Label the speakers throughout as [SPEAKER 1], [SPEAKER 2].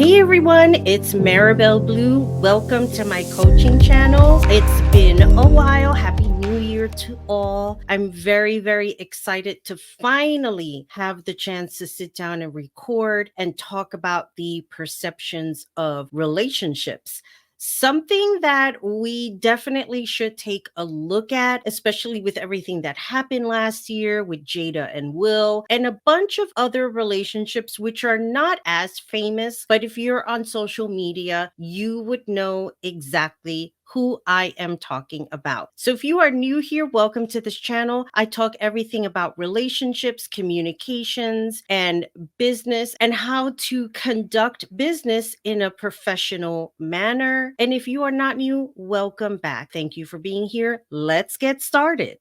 [SPEAKER 1] Hey everyone, it's Marabelle Blue. Welcome to my coaching channel. It's been a while. Happy New Year to all. I'm very excited to finally have the chance to sit down and record and talk about the perceptions of relationships. Something that we definitely should take a look at, especially with everything that happened last year with Jada and Will, and a bunch of other relationships which are not as famous. But if you're on social media, you would know exactly who I am talking about. So if you are new here, welcome to this channel. I talk everything about relationships, communications, and business, and how to conduct business in a professional manner. And if you are not new, welcome back. Thank you for being here. Let's get started.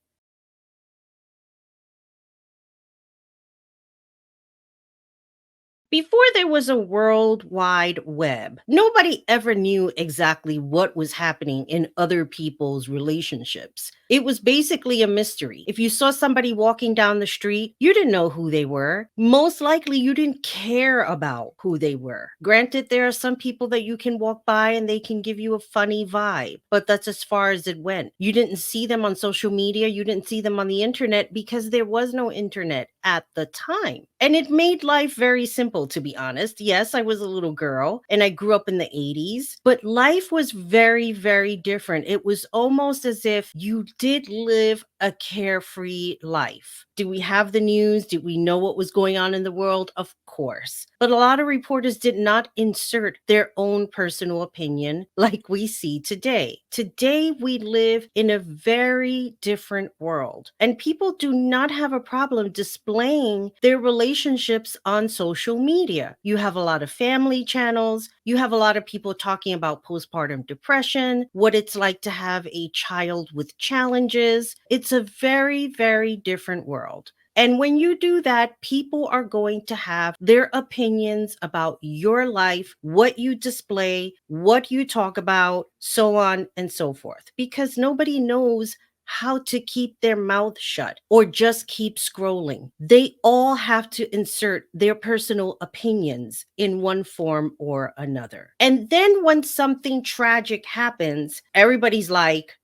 [SPEAKER 1] Before there was a world wide web, nobody ever knew exactly what was happening in other people's relationships. It was basically a mystery. If you saw somebody walking down the street, you didn't know who they were. Most likely, you didn't care about who they were. Granted, there are some people that you can walk by and they can give you a funny vibe, but that's as far as it went. You didn't see them on social media, you didn't see them on the internet because there was no internet at the time. And it made life very simple, to be honest. Yes, I was a little girl and I grew up in the 80s, but life was very different. It was almost as if you did live a carefree life. Do we have the news? Did we know what was going on in the world? Of course. But a lot of reporters did not insert their own personal opinion like we see today. Today, we live in a very different world, and people do not have a problem displaying their relationships on social media. You have a lot of family channels. You have a lot of people talking about postpartum depression, what it's like to have a child with challenges. It's a very different world. And when you do that, people are going to have their opinions about your life, what you display, what you talk about, so on and so forth, because nobody knows how to keep their mouth shut or just keep scrolling. They all have to insert their personal opinions in one form or another. And then when something tragic happens, everybody's like,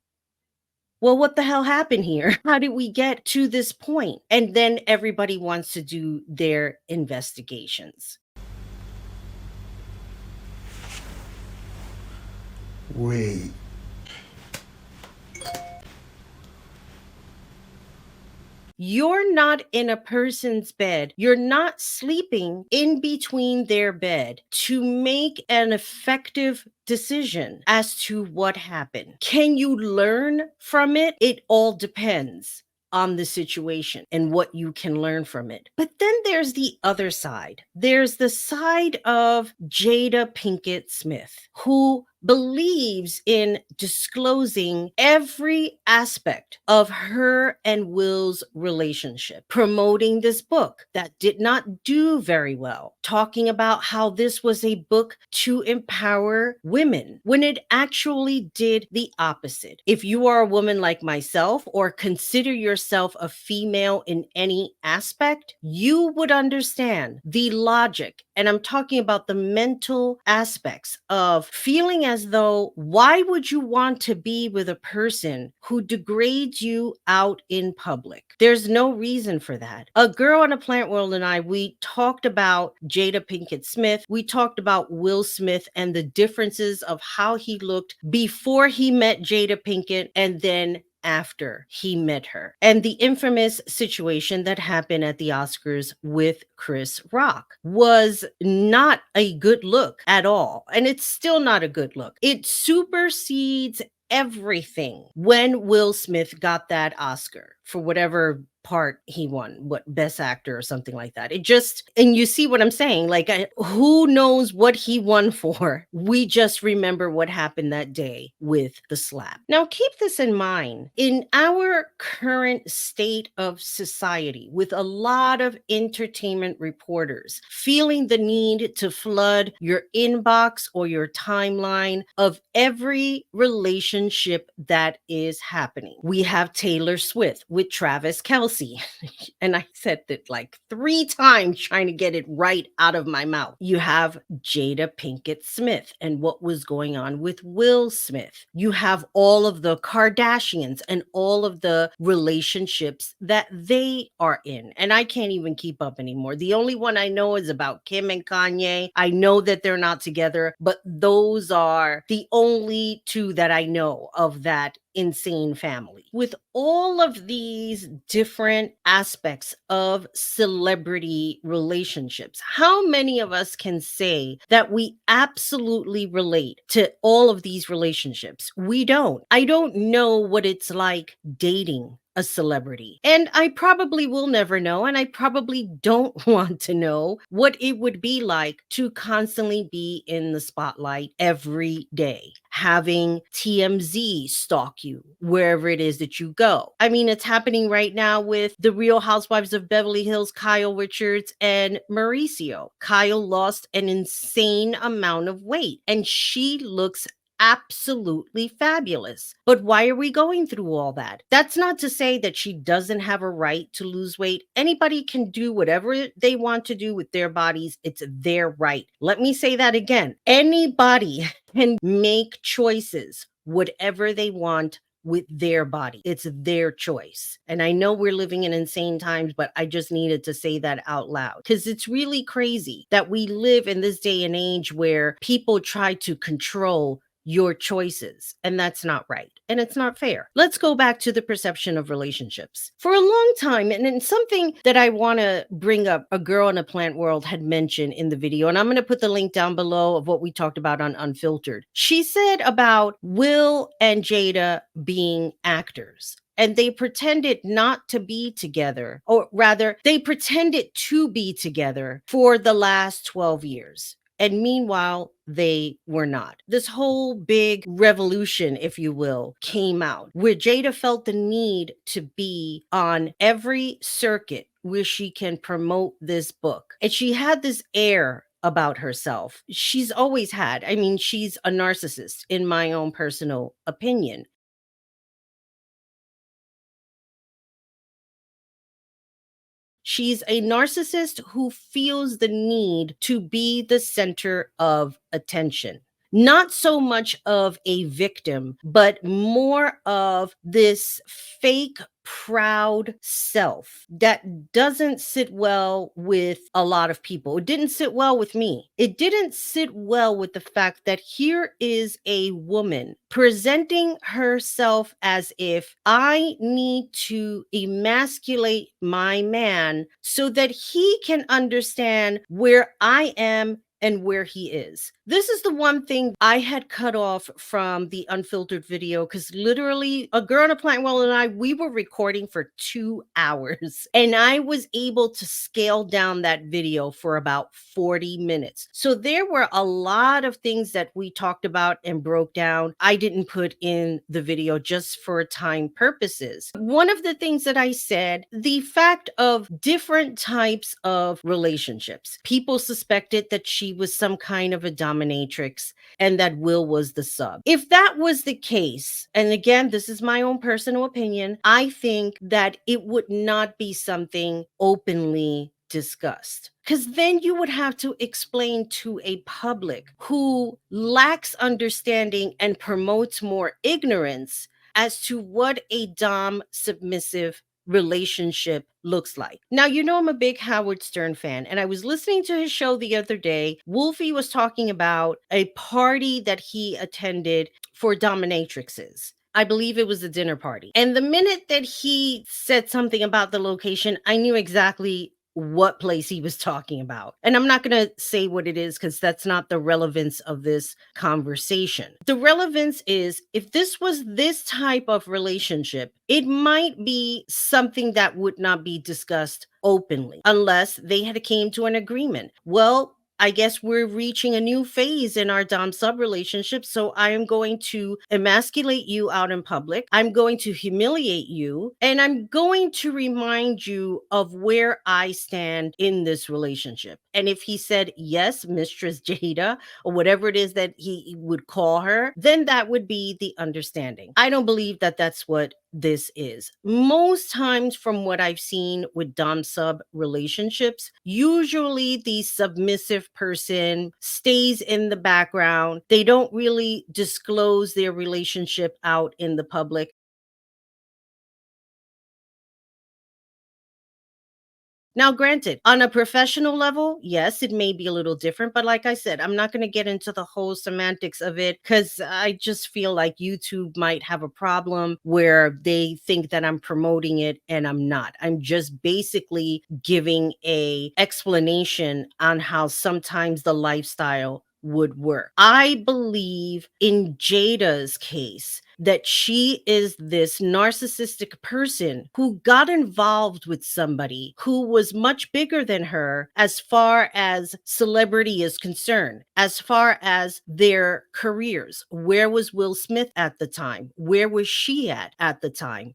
[SPEAKER 1] well, what the hell happened here? How did we get to this point? And then everybody wants to do their investigations.
[SPEAKER 2] Wait,
[SPEAKER 1] You're not in a person's bed. You're not sleeping in between their bed to make an effective decision as to what happened. Can you learn from it? It all depends on the situation and what you can learn from it. But then there's the other side. There's the side of Jada Pinkett Smith, who believes in disclosing every aspect of her and Will's relationship, promoting this book that did not do very well, talking about how this was a book to empower women when it actually did the opposite. If you are a woman like myself or consider yourself a female in any aspect, you would understand the logic. And I'm talking about the mental aspects of feeling as though, why would you want to be with a person who degrades you out in public? There's no reason for that. A Girl on a Plant World and I, we talked about Jada Pinkett Smith. We talked about Will Smith and the differences of how he looked before he met Jada Pinkett and then after he met her, and the infamous situation that happened at the Oscars with Chris Rock was not a good look at all. And it's still not a good look. It supersedes everything when Will Smith got that Oscar for whatever part he won, what, best actor or something like that. It just, and you see what I'm saying, like, who knows what he won for? We just remember what happened that day with the slap. Now keep this in mind. In our current state of society, with a lot of entertainment reporters feeling the need to flood your inbox or your timeline of every relationship that is happening, we have Taylor Swift with Travis Kelsey. And I said that like 3 times trying to get it right out of my mouth. You have Jada Pinkett Smith and what was going on with Will Smith. You have all of the Kardashians and all of the relationships that they are in. And I can't even keep up anymore. The only one I know is about Kim and Kanye. I know that they're not together, but those are the only two that I know of that insane family. With all of these different aspects of celebrity relationships, how many of us can say that we absolutely relate to all of these relationships? We don't. I don't know what it's like dating a celebrity. And I probably will never know. And I probably don't want to know what it would be like to constantly be in the spotlight every day, having TMZ stalk you wherever it is that you go. I mean, it's happening right now with the Real Housewives of Beverly Hills, Kyle Richards and Mauricio. Kyle lost an insane amount of weight and she looks absolutely fabulous. But why are we going through all that? That's not to say that she doesn't have a right to lose weight. Anybody can do whatever they want to do with their bodies. It's their right. Let me say that again. Anybody can make choices, whatever they want with their body. It's their choice. And I know we're living in insane times, but I just needed to say that out loud because it's really crazy that we live in this day and age where people try to control your choices. And that's not right. And it's not fair. Let's go back to the perception of relationships. For a long time, and then something that I want to bring up, a girl in a plant world had mentioned in the video, and I'm going to put the link down below of what we talked about on Unfiltered. She said about Will and Jada being actors. And they pretended not to be together, or rather, they pretended to be together for the last 12 years. And meanwhile, they were not. This whole big revolution, if you will, came out where Jada felt the need to be on every circuit where she can promote this book. And she had this air about herself. She's always had. I mean, she's a narcissist, in my own personal opinion. She's a narcissist who feels the need to be the center of attention. Not so much of a victim, but more of this fake proud self that doesn't sit well with a lot of people. It didn't sit well with me. It didn't sit well with the fact that here is a woman presenting herself as if I need to emasculate my man so that he can understand where I am and where he is. This is the one thing I had cut off from the Unfiltered video because literally a girl in a plant world and I, we were recording for 2 hours and I was able to scale down that video for about 40 minutes. So there were a lot of things that we talked about and broke down. I didn't put in the video just for time purposes. One of the things that I said, the fact of different types of relationships. People suspected that she was some kind of a dominatrix and that Will was the sub. If that was the case, and again, this is my own personal opinion, I think that it would not be something openly discussed. Because then you would have to explain to a public who lacks understanding and promotes more ignorance as to what a dom submissive relationship looks like. Now, you know, I'm a big Howard Stern fan, and I was listening to his show the other day. Wolfie was talking about a party that he attended for dominatrixes. I believe it was a dinner party. And the minute that he said something about the location, I knew exactly what place he was talking about. And I'm not going to say what it is because that's not the relevance of this conversation. The relevance is if this was this type of relationship, it might be something that would not be discussed openly unless they had came to an agreement. Well, I guess we're reaching a new phase in our dom sub relationship. So I am going to emasculate you out in public. I'm going to humiliate you. And I'm going to remind you of where I stand in this relationship. And if he said, yes, Mistress Jada, or whatever it is that he would call her, then that would be the understanding. I don't believe that that's what this is. Most times, from what I've seen with Dom sub relationships, usually the submissive person stays in the background. They don't really disclose their relationship out in the public. Now, granted, on a professional level, yes, it may be a little different. But like I said, I'm not going to get into the whole semantics of it because I just feel like YouTube might have a problem where they think that I'm promoting it and I'm not. I'm just basically giving a explanation on how sometimes the lifestyle would work. I believe in Jada's case that she is this narcissistic person who got involved with somebody who was much bigger than her as far as celebrity is concerned, as far as their careers. Where was Will Smith at the time? Where was she at the time?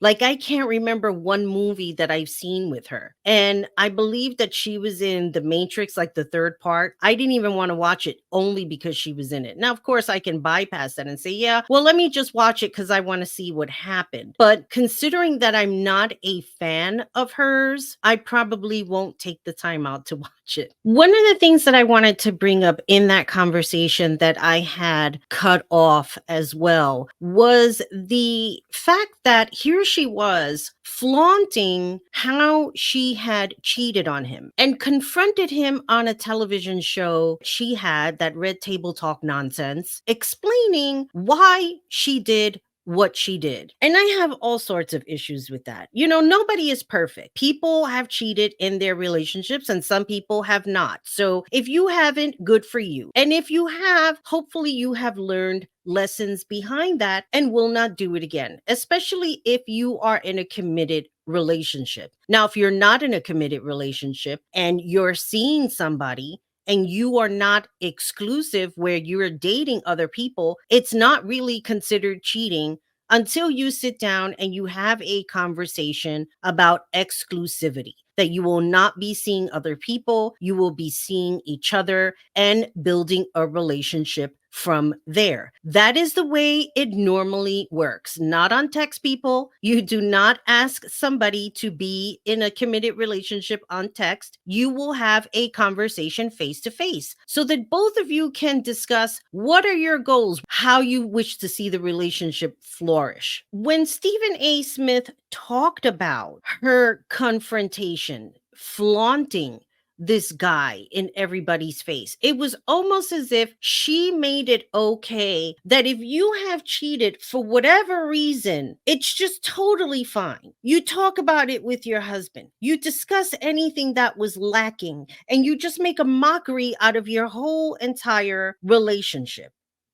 [SPEAKER 1] Like, I can't remember one movie that I've seen with her. And I believe that she was in The Matrix, like the third part. I didn't even want to watch it only because she was in it. Now, of course, I can bypass that and say, yeah, well, let me just watch it because I want to see what happened. But considering that I'm not a fan of hers, I probably won't take the time out to watch it. One of the things that I wanted to bring up in that conversation that I had cut off as well was the fact that here she was flaunting how she had cheated on him and confronted him on a television show she had, that Red Table Talk nonsense, explaining why she did what she did. And I have all sorts of issues with that. You know, nobody is perfect. People have cheated in their relationships and some people have not. So if you haven't, good for you. And if you have, hopefully you have learned lessons behind that and will not do it again, especially if you are in a committed relationship. Now, if you're not in a committed relationship and you're seeing somebody and you are not exclusive where you're dating other people, it's not really considered cheating until you sit down and you have a conversation about exclusivity. That you will not be seeing other people, you will be seeing each other and building a relationship from there. That is the way it normally works. Not on text, people. You do not ask somebody to be in a committed relationship on text. You will have a conversation face to face so that both of you can discuss what are your goals, how you wish to see the relationship flourish. When Stephen A. Smith talked about her confrontation, flaunting this guy in everybody's face. It was almost as if she made it okay that if you have cheated for whatever reason, it's just totally fine. You talk about it with your husband, you discuss anything that was lacking, and you just make a mockery out of your whole entire relationship.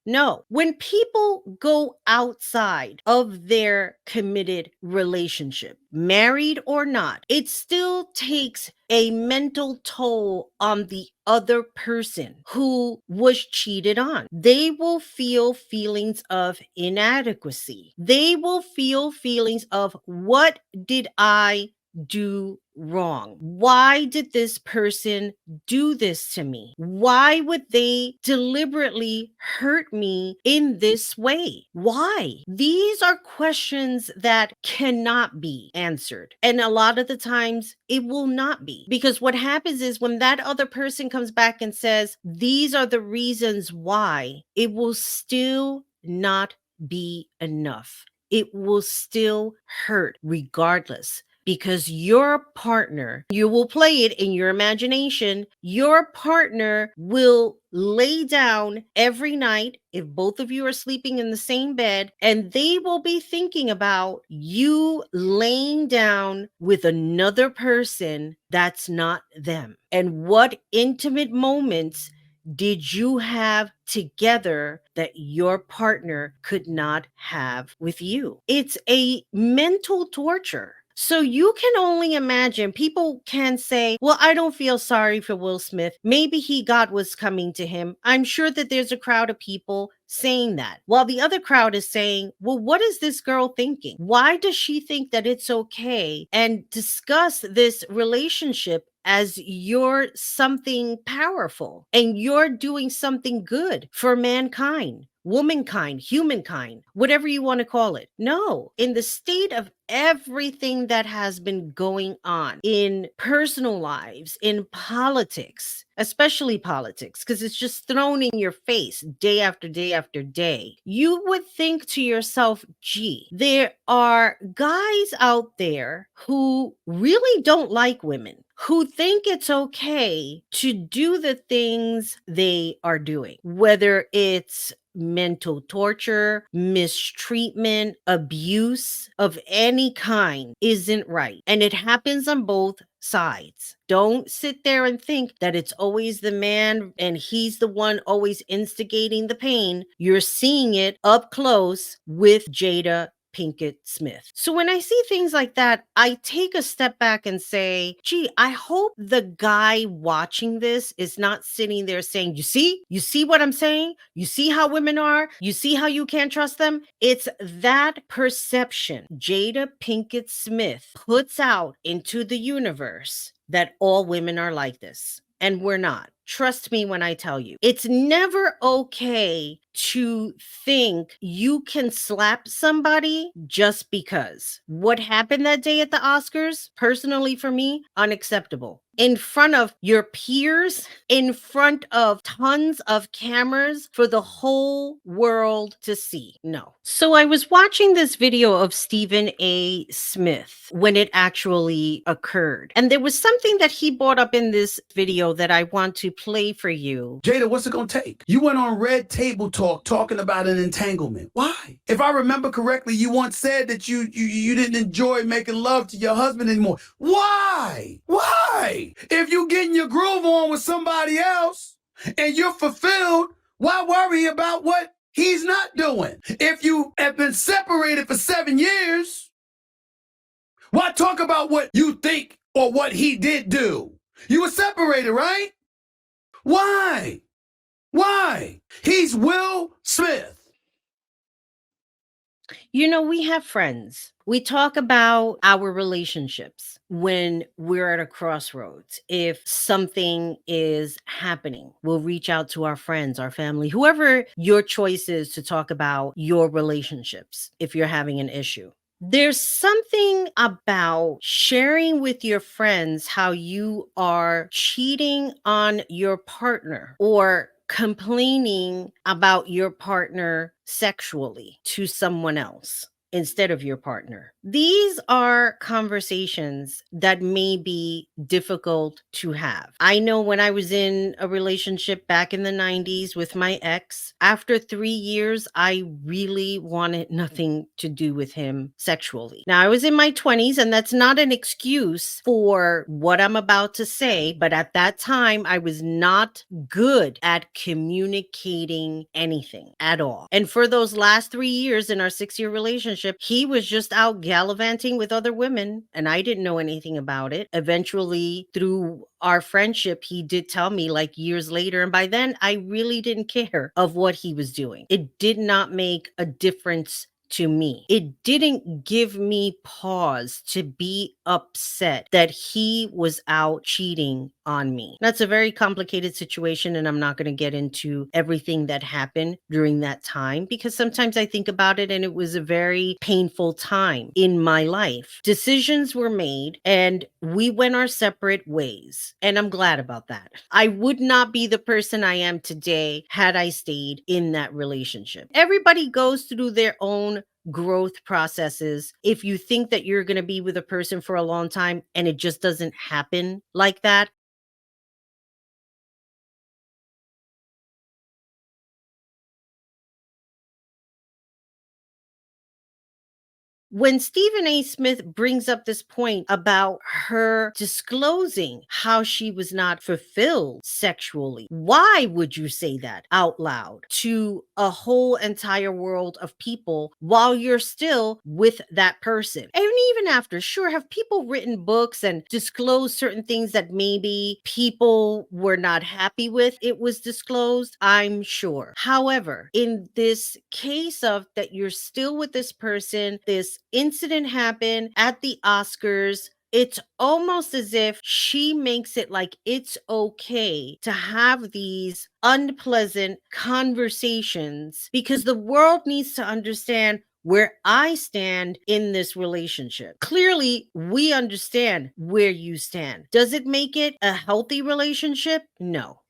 [SPEAKER 1] No, when people go outside of their committed relationship, married or not, it still takes a mental toll on the other person who was cheated on. They will feel feelings of inadequacy. They will feel feelings of, what did I do wrong? Why did this person do this to me? Why would they deliberately hurt me in this way? Why? These are questions that cannot be answered. And a lot of the times it will not be, because what happens is when that other person comes back and says, these are the reasons why, it will still not be enough. It will still hurt regardless, because your partner, you will play it in your imagination, your partner will lay down every night if both of you are sleeping in the same bed, and they will be thinking about you laying down with another person that's not them. And what intimate moments did you have together that your partner could not have with you? It's a mental torture. So you can only imagine. People can say, well, I don't feel sorry for Will Smith. Maybe he got what's coming to him. I'm sure that there's a crowd of people saying that, while the other crowd is saying, well, what is this girl thinking? Why does she think that it's okay? And discuss this relationship as you're something powerful and you're doing something good for mankind, womankind, humankind, whatever you want to call it. No, in the state of everything that has been going on in personal lives, in politics, especially politics, because it's just thrown in your face day after day after day, you would think to yourself, gee, there are guys out there who really don't like women, who think it's okay to do the things they are doing, whether it's mental torture, mistreatment, abuse of any kind isn't right. And it happens on both sides. Don't sit there and think that it's always the man and he's the one always instigating the pain. You're seeing it up close with Jada Pinkett Smith. So when I see things like that, I take a step back and say, gee, I hope the guy watching this is not sitting there saying, you see what I'm saying? You see how women are? You see how you can't trust them? It's that perception Jada Pinkett Smith puts out into the universe that all women are like this. And we're not. Trust me when I tell you, it's never okay to think you can slap somebody just because. What happened that day at the Oscars, personally for me, unacceptable. In front of your peers, in front of tons of cameras for the whole world to see. No. So I was watching this video of Stephen A. Smith when it actually occurred. And there was something that he brought up in this video that I want to play for you.
[SPEAKER 2] Jada, what's it gonna take? You went on Red Table Talk talking about an entanglement. Why? If I remember correctly, you once said that you didn't enjoy making love to your husband anymore. Why? Why? If you getting your groove on with somebody else and you're fulfilled, why worry about what he's not doing? If you have been separated for 7 years, why talk about what you think or what he did do? You were separated, right? Why? Why? He's Will Smith.
[SPEAKER 1] You know, we have friends. We talk about our relationships when we're at a crossroads. If something is happening, we'll reach out to our friends, our family, whoever your choice is to talk about your relationships if you're having an issue. There's something about sharing with your friends how you are cheating on your partner or complaining about your partner sexually to someone else instead of your partner. These are conversations that may be difficult to have. I know when I was in a relationship back in the 90s with my ex, after 3 years, I really wanted nothing to do with him sexually. Now, I was in my 20s, and that's not an excuse for what I'm about to say, but at that time, I was not good at communicating anything at all. And for those last 3 years in our 6-year relationship, he was just out gallivanting with other women, and I didn't know anything about it. Eventually, through our friendship, he did tell me like years later, and by then I really didn't care of what he was doing. It did not make a difference to me. It didn't give me pause to be upset that he was out cheating on me. That's a very complicated situation, and I'm not going to get into everything that happened during that time because sometimes I think about it and it was a very painful time in my life. Decisions were made and we went our separate ways, and I'm glad about that. I would not be the person I am today had I stayed in that relationship. Everybody goes through their own growth processes. If you think that you're going to be with a person for a long time and it just doesn't happen like that, when Stephen A. Smith brings up this point about her disclosing how she was not fulfilled sexually, why would you say that out loud to a whole entire world of people while you're still with that person? And even after, sure, have people written books and disclosed certain things that maybe people were not happy with it was disclosed? I'm sure. However, in this case of that you're still with this person, this incident happened at the Oscars, it's almost as if she makes it like it's okay to have these unpleasant conversations because the world needs to understand where I stand in this relationship. Clearly, we understand where you stand. Does it make it a healthy relationship? No.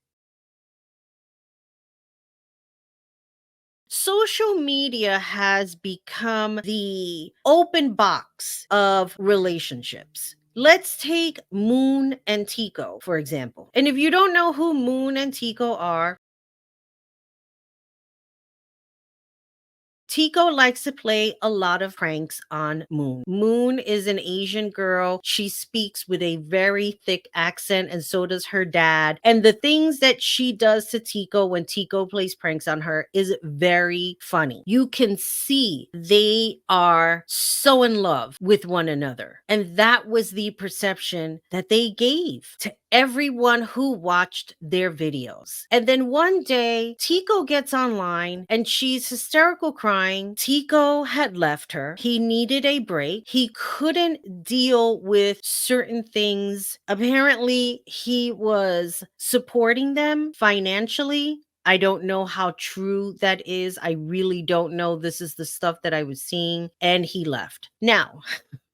[SPEAKER 1] Social media has become the open box of relationships. Let's take Moon and Tico, for example. And if you don't know who Moon and Tico are, Tico likes to play a lot of pranks on Moon. Moon is an Asian girl. She speaks with a very thick accent, and so does her dad. And the things that she does to Tico when Tico plays pranks on her is very funny. You can see they are so in love with one another. And that was the perception that they gave to everyone who watched their videos. And then one day, Tico gets online and she's hysterical crying. Tico had left her. He needed a break. He couldn't deal with certain things. Apparently, he was supporting them financially. I don't know how true that is. I really don't know. This is the stuff that I was seeing. And he left. Now,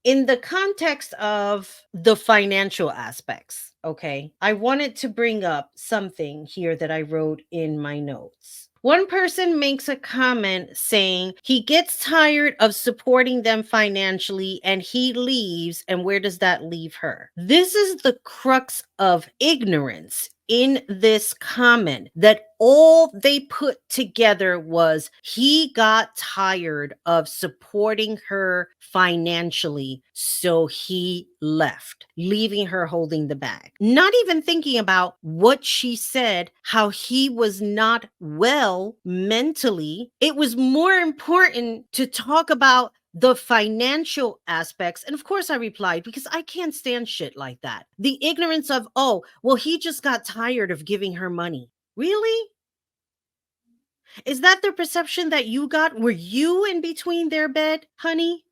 [SPEAKER 1] in the context of the financial aspects, okay, I wanted to bring up something here that I wrote in my notes. One person makes a comment saying he gets tired of supporting them financially and he leaves. And where does that leave her? This is the crux of ignorance in this comment, that all they put together was he got tired of supporting her financially, so he left, leaving her holding the bag. Not even thinking about what she said, how he was not well mentally. It was more important to talk about the financial aspects. And of course I replied, because I can't stand shit like that. The ignorance of, oh, well, he just got tired of giving her money. Really? Is that the perception that you got? Were you in between their bed, honey?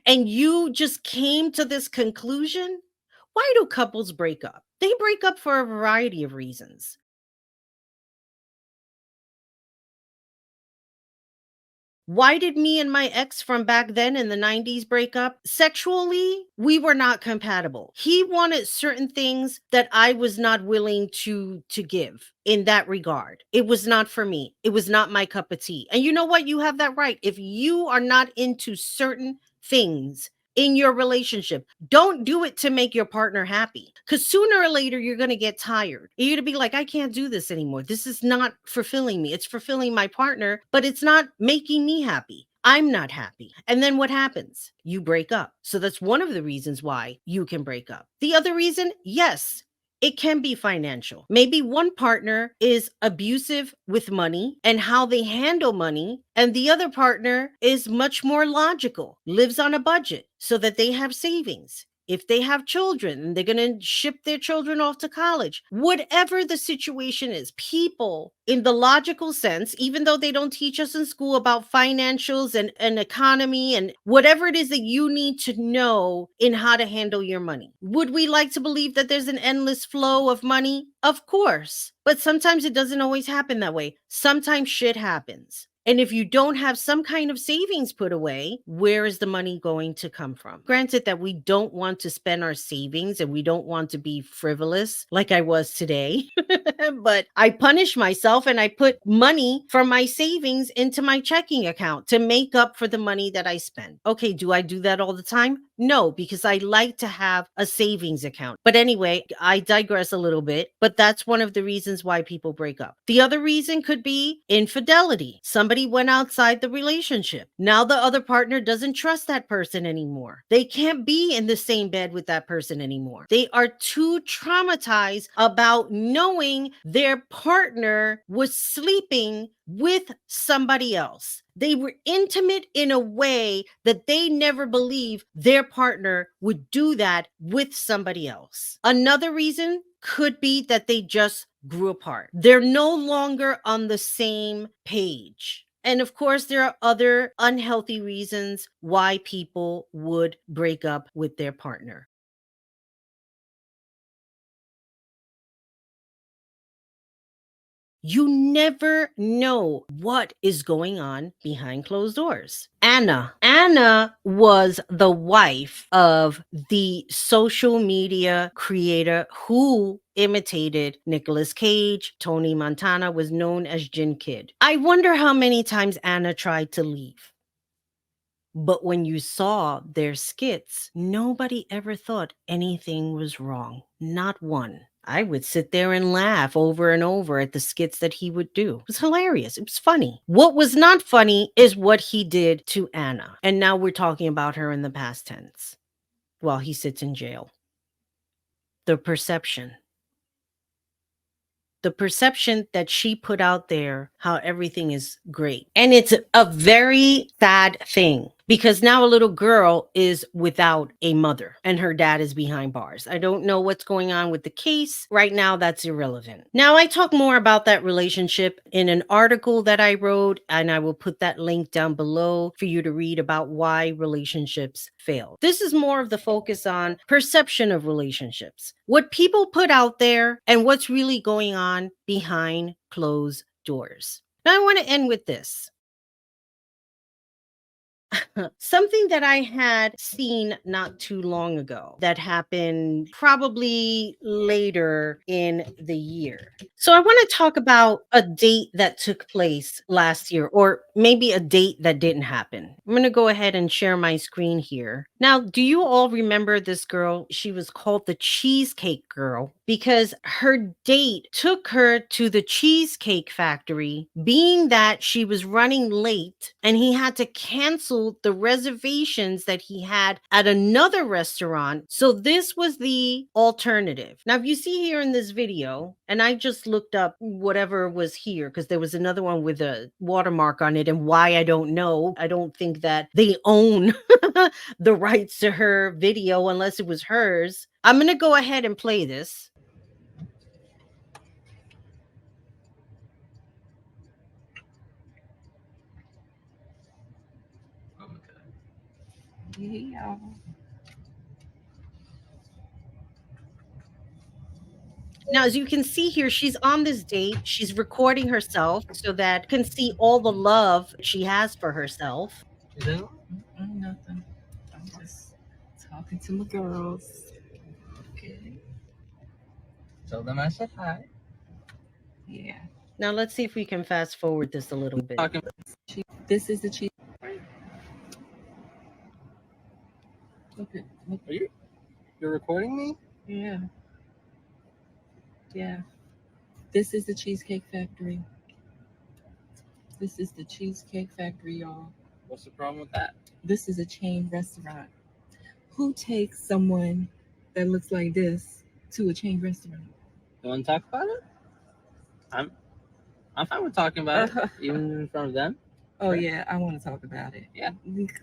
[SPEAKER 1] And you just came to this conclusion? Why do couples break up? They break up for a variety of reasons. Why did me and my ex from back then in the 90s break up? Sexually, we were not compatible. He wanted certain things that I was not willing to give in that regard. It was not for me. It was not my cup of tea. And you know what? You have that right. If you are not into certain things in your relationship, don't do it to make your partner happy. Because sooner or later, you're going to get tired. You're going to be like, I can't do this anymore. This is not fulfilling me. It's fulfilling my partner, but it's not making me happy. I'm not happy. And then what happens? You break up. So that's one of the reasons why you can break up. The other reason, yes, it can be financial. Maybe one partner is abusive with money and how they handle money, and the other partner is much more logical, lives on a budget so that they have savings. If they have children and they're going to ship their children off to college, whatever the situation is, people in the logical sense, even though they don't teach us in school about financials and economy and whatever it is that you need to know in how to handle your money. Would we like to believe that there's an endless flow of money? Of course. But sometimes it doesn't always happen that way. Sometimes shit happens. And if you don't have some kind of savings put away, where is the money going to come from? Granted that we don't want to spend our savings and we don't want to be frivolous like I was today, but I punish myself and I put money from my savings into my checking account to make up for the money that I spend. Okay, do I do that all the time? No, because I like to have a savings account. But anyway, I digress a little bit, but that's one of the reasons why people break up. The other reason could be infidelity. Somebody somebody went outside the relationship. Now the other partner doesn't trust that person anymore. They can't be in the same bed with that person anymore. They are too traumatized about knowing their partner was sleeping with somebody else. They were intimate in a way that they never believed their partner would do that with somebody else. Another reason could be that they just grew apart. They're no longer on the same page. And of course, there are other unhealthy reasons why people would break up with their partner. You never know what is going on behind closed doors. Anna was the wife of the social media creator who imitated Nicolas Cage. Tony Montana was known as Gin Kid. I wonder how many times Anna tried to leave. But when you saw their skits, nobody ever thought anything was wrong. Not one. I would sit there and laugh over and over at the skits that he would do. It was hilarious. It was funny. What was not funny is what he did to Anna. And now we're talking about her in the past tense while he sits in jail. The perception that she put out there, how everything is great. And it's a very sad thing because now a little girl is without a mother and her dad is behind bars. I don't know what's going on with the case. Right now, that's irrelevant. Now, I talk more about that relationship in an article that I wrote, and I will put that link down below for you to read about why relationships fail. This is more of the focus on perception of relationships, what people put out there and what's really going on behind closed doors. Now, I want to end with this. Something that I had seen not too long ago that happened probably later in the year. So I want to talk about a date that took place last year, or maybe a date that didn't happen. I'm going to go ahead and share my screen here. Now, do you all remember this girl? She was called the Cheesecake Girl because her date took her to the Cheesecake Factory, being that she was running late and he had to cancel the reservations that he had at another restaurant. So this was the alternative. Now, if you see here in this video, and I just looked up whatever was here because there was another one with a watermark on it, and why I don't know. I don't think that they own the rights to her video unless it was hers. I'm going to go ahead and play this.
[SPEAKER 3] Yeah.
[SPEAKER 1] Now, as you can see here, she's on this date. She's recording herself so that you can see all the love she has for herself.
[SPEAKER 3] Nothing. I'm just talking to my girls. Okay.
[SPEAKER 4] Tell them I said hi.
[SPEAKER 3] Yeah.
[SPEAKER 1] Now, let's see if we can fast forward this a little bit.
[SPEAKER 3] This is the cheese. Look at. Look.
[SPEAKER 4] You're recording me?
[SPEAKER 3] Yeah. Yeah. This is the Cheesecake Factory. This is the Cheesecake Factory, y'all.
[SPEAKER 4] What's the problem with that?
[SPEAKER 3] This is a chain restaurant. Who takes someone that looks like this to a chain restaurant?
[SPEAKER 4] You want to talk about it? I'm fine with talking about it, even in front of them.
[SPEAKER 3] Oh yeah, I want to talk about it.
[SPEAKER 4] Yeah.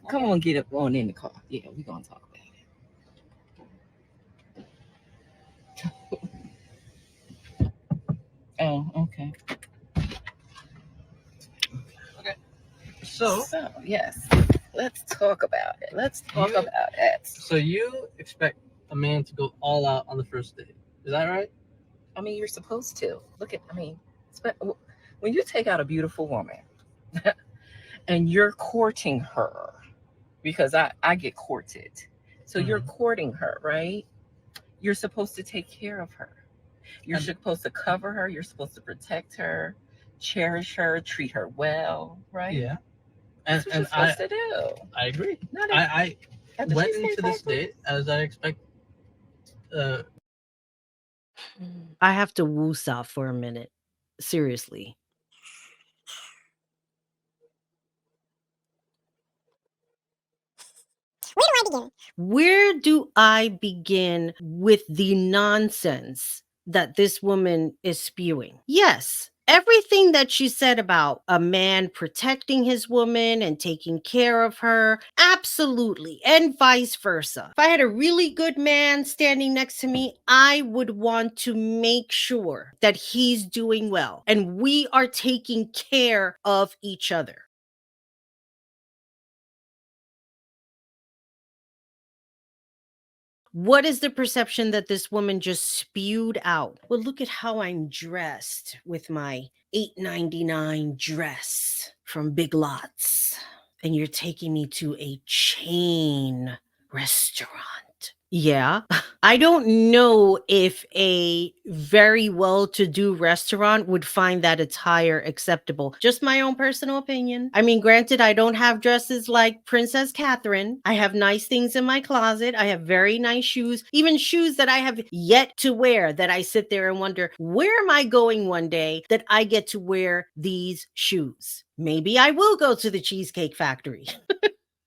[SPEAKER 3] Come on, get up on in the car. Yeah, we're gonna talk about it. Oh, okay.
[SPEAKER 4] Okay. So
[SPEAKER 3] yes, let's talk about it. Let's talk about it.
[SPEAKER 4] So you expect a man to go all out on the first date? Is that right?
[SPEAKER 3] I mean, you're supposed to. Look at. I mean, when you take out a beautiful woman and you're courting her, because I get courted, so you're courting her, right? You're supposed to take care of her. You're supposed to cover her. You're supposed to protect her, cherish her, treat her well, right?
[SPEAKER 4] Yeah.
[SPEAKER 3] That's what you're supposed to do.
[SPEAKER 4] I agree.
[SPEAKER 3] Not
[SPEAKER 4] I
[SPEAKER 3] at the
[SPEAKER 4] went
[SPEAKER 3] Cheesecake
[SPEAKER 4] into this
[SPEAKER 3] Factory.
[SPEAKER 4] date as I expect.
[SPEAKER 1] I have to woosah for a minute. Seriously.
[SPEAKER 5] begin?
[SPEAKER 1] Where do I begin with the nonsense that this woman is spewing? Yes, everything that she said about a man protecting his woman and taking care of her, absolutely, and vice versa. If I had a really good man standing next to me, I would want to make sure that he's doing well and we are taking care of each other. What is the perception that this woman just spewed out? Well, look at how I'm dressed with my $8.99 dress from Big Lots. And you're taking me to a chain restaurant. Yeah. I don't know if a very well-to-do restaurant would find that attire acceptable. Just my own personal opinion. I mean, granted, I don't have dresses like Princess Catherine. I have nice things in my closet. I have very nice shoes, even shoes that I have yet to wear that I sit there and wonder, where am I going one day that I get to wear these shoes? Maybe I will go to the Cheesecake Factory.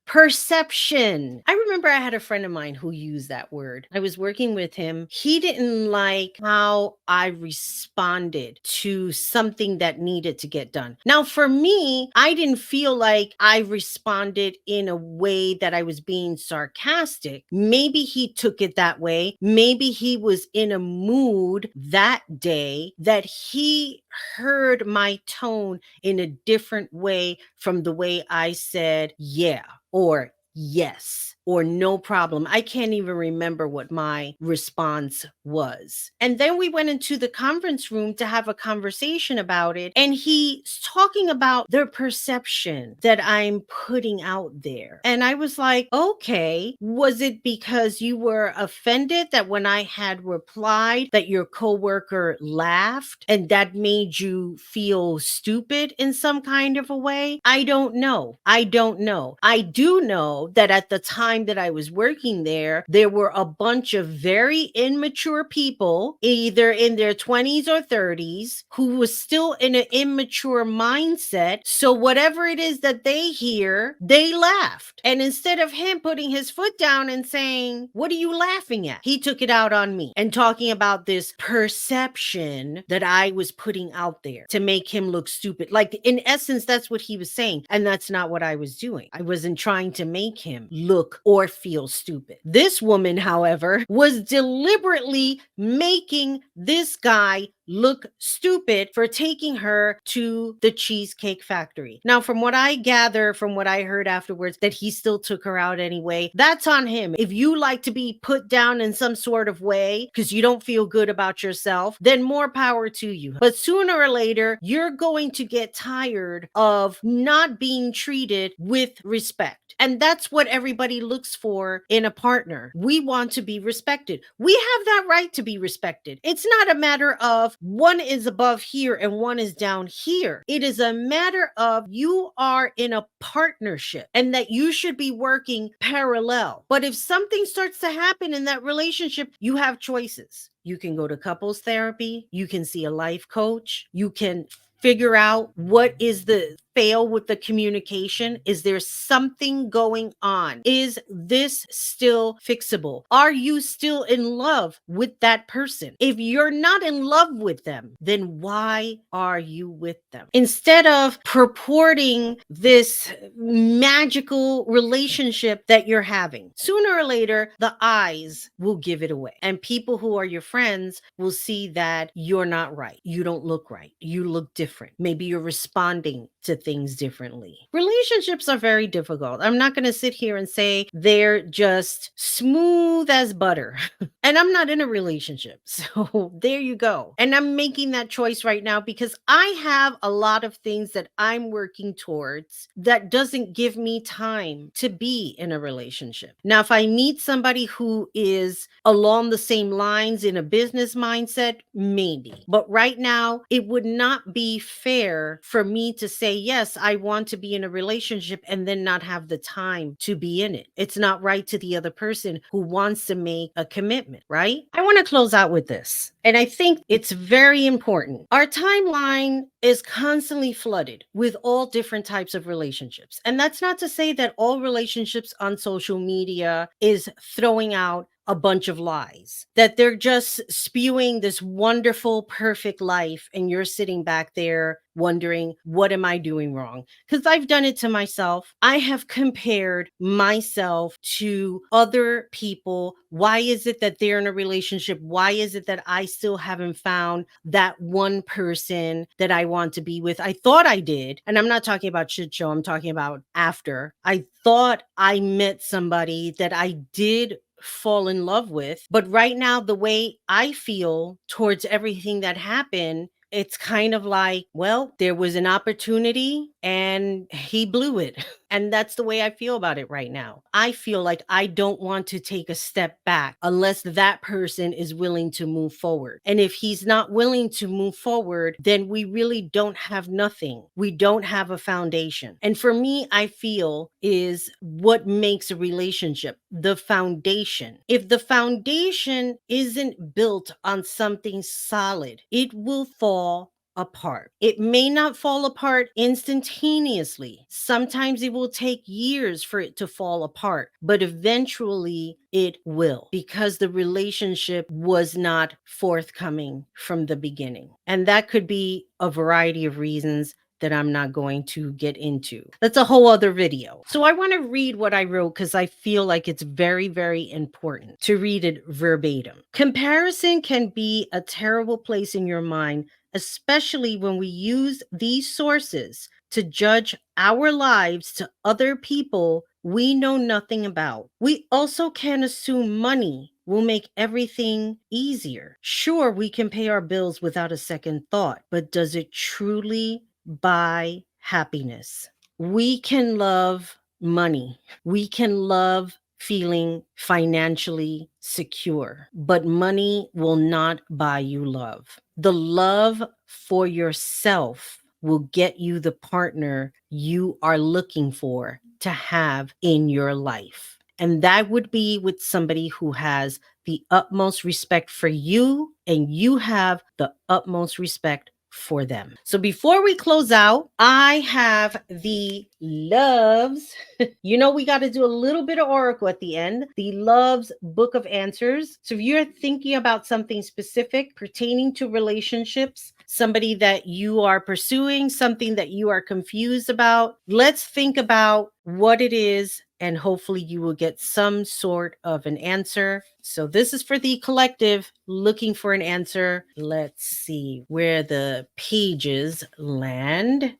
[SPEAKER 1] Perception. I remember I had a friend of mine who used that word. I was working with him. He didn't like how I responded to something that needed to get done. Now, for me, I didn't feel like I responded in a way that I was being sarcastic. Maybe he took it that way. Maybe he was in a mood that day that he heard my tone in a different way from the way I said, yeah, or yes, or no problem. I can't even remember what my response was. And then we went into the conference room to have a conversation about it. And he's talking about the perception that I'm putting out there. And I was like, okay, was it because you were offended that when I had replied that your coworker laughed and that made you feel stupid in some kind of a way? I don't know. I do know that at the time that I was working there were a bunch of very immature people, either in their 20s or 30s, who was still in an immature mindset. So whatever it is that they hear, they laughed. And instead of him putting his foot down and saying, "What are you laughing at?" he took it out on me and talking about this perception that I was putting out there to make him look stupid. Like, in essence, that's what he was saying. And that's not what I was doing. I wasn't trying to make him look or feel stupid. This woman, however, was deliberately making this guy look stupid for taking her to the Cheesecake Factory. Now, from what I gather, from what I heard afterwards, that he still took her out anyway, that's on him. If you like to be put down in some sort of way because you don't feel good about yourself, then more power to you. But sooner or later, you're going to get tired of not being treated with respect. And that's what everybody looks for in a partner. We want to be respected. We have that right to be respected. It's not a matter of one is above here and one is down here. It is a matter of you are in a partnership and that you should be working parallel. But if something starts to happen in that relationship, you have choices. You can go to couples therapy. You can see a life coach. You can figure out what is the fail with the communication. Is there something going on? Is this still fixable? Are you still in love with that person? If you're not in love with them, then why are you with them? Instead of purporting this magical relationship that you're having, sooner or later, the eyes will give it away. And people who are your friends will see that you're not right. You don't look right. You look different. Maybe you're responding to things differently. Relationships are very difficult. I'm not going to sit here and say they're just smooth as butter. And I'm not in a relationship. So there you go. And I'm making that choice right now because I have a lot of things that I'm working towards that doesn't give me time to be in a relationship. Now, if I meet somebody who is along the same lines in a business mindset, maybe. But right now, it would not be fair for me to say, yes, yes, I want to be in a relationship and then not have the time to be in it. It's not right to the other person who wants to make a commitment, right? I want to close out with this. And I think it's very important. Our timeline is constantly flooded with all different types of relationships. And that's not to say that all relationships on social media is throwing out a bunch of lies, that they're just spewing this wonderful, perfect life. And you're sitting back there wondering, what am I doing wrong? Because I've done it to myself. I have compared myself to other people. Why is it that they're in a relationship? Why is it that I still haven't found that one person that I want to be with? I thought I did. And I'm not talking about shit show. I'm talking about after. I thought I met somebody that I did fall in love with. But right now, the way I feel towards everything that happened, it's kind of like, well, there was an opportunity and he blew it. And that's the way I feel about it right now. I feel like I don't want to take a step back unless that person is willing to move forward. And if he's not willing to move forward, then we really don't have nothing. We don't have a foundation. And for me, I feel is what makes a relationship the foundation. If the foundation isn't built on something solid, it will fall apart. It may not fall apart instantaneously. Sometimes it will take years for it to fall apart, but eventually it will, because the relationship was not forthcoming from the beginning. And that could be a variety of reasons that I'm not going to get into. That's a whole other video. So I want to read what I wrote because I feel like it's very, very important to read it verbatim. Comparison can be a terrible place in your mind, especially when we use these sources to judge our lives to other people we know nothing about. We also can assume money will make everything easier. Sure, we can pay our bills without a second thought, but does it truly buy happiness? We can love money. We can love feeling financially secure, but money will not buy you love. The love for yourself will get you the partner you are looking for to have in your life. And that would be with somebody who has the utmost respect for you and you have the utmost respect for them. So before we close out, I have the loves. You know, we got to do a little bit of oracle at the end. The loves book of answers. So if you're thinking about something specific pertaining to relationships, somebody that you are pursuing, something that you are confused about, let's think about what it is, and hopefully you will get some sort of an answer. So this is for the collective looking for an answer. Let's see where the pages land.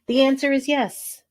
[SPEAKER 1] The answer is yes.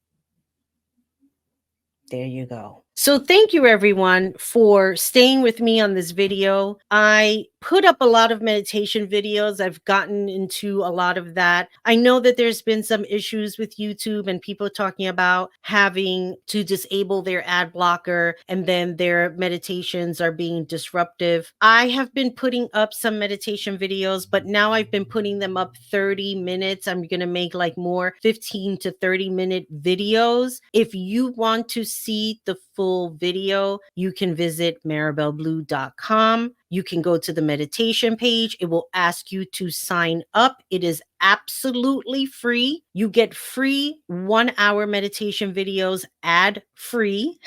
[SPEAKER 1] There you go. So thank you everyone for staying with me on this video. I put up a lot of meditation videos. I've gotten into a lot of that. I know that there's been some issues with YouTube and people talking about having to disable their ad blocker and then their meditations are being disruptive. I have been putting up some meditation videos, but now I've been putting them up 30 minutes. I'm going to make like more 15 to 30 minute videos. If you want to see the full video, you can visit marabelleblue.com. You can go to the meditation page. It will ask you to sign up. It is absolutely free. You get free 1-hour meditation videos ad free.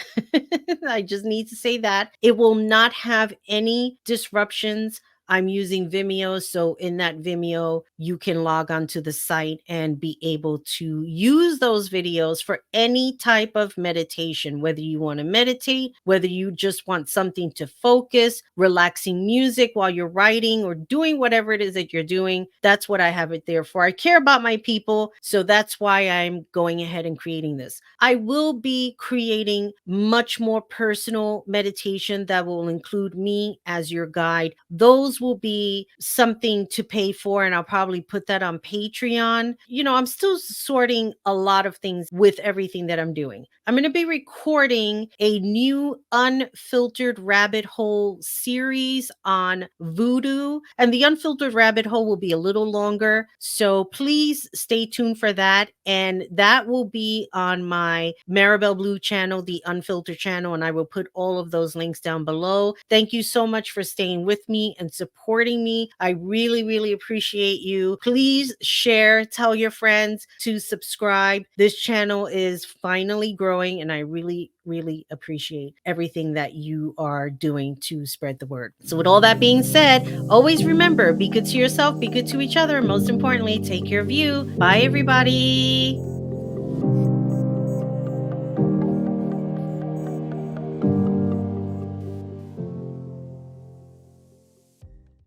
[SPEAKER 1] I just need to say that. It will not have any disruptions. I'm using Vimeo. So in that Vimeo, you can log onto the site and be able to use those videos for any type of meditation, whether you want to meditate, whether you just want something to focus, relaxing music while you're writing or doing whatever it is that you're doing. That's what I have it there for. I care about my people. So that's why I'm going ahead and creating this. I will be creating much more personal meditation that will include me as your guide. Those will be something to pay for, and I'll probably put that on Patreon. You know, I'm still sorting a lot of things with everything that I'm doing. I'm going to be recording a new Unfiltered Rabbit Hole series on voodoo, and the Unfiltered Rabbit Hole will be a little longer. So please stay tuned for that. And that will be on my Marabelle Blue channel, the Unfiltered channel, and I will put all of those links down below. Thank you so much for staying with me and supporting me. I really, really appreciate you. Please share, tell your friends to subscribe. This channel is finally growing, and I really, really appreciate everything that you are doing to spread the word. So with all that being said, always remember, be good to yourself, be good to each other, and most importantly, take care of you. Bye, everybody.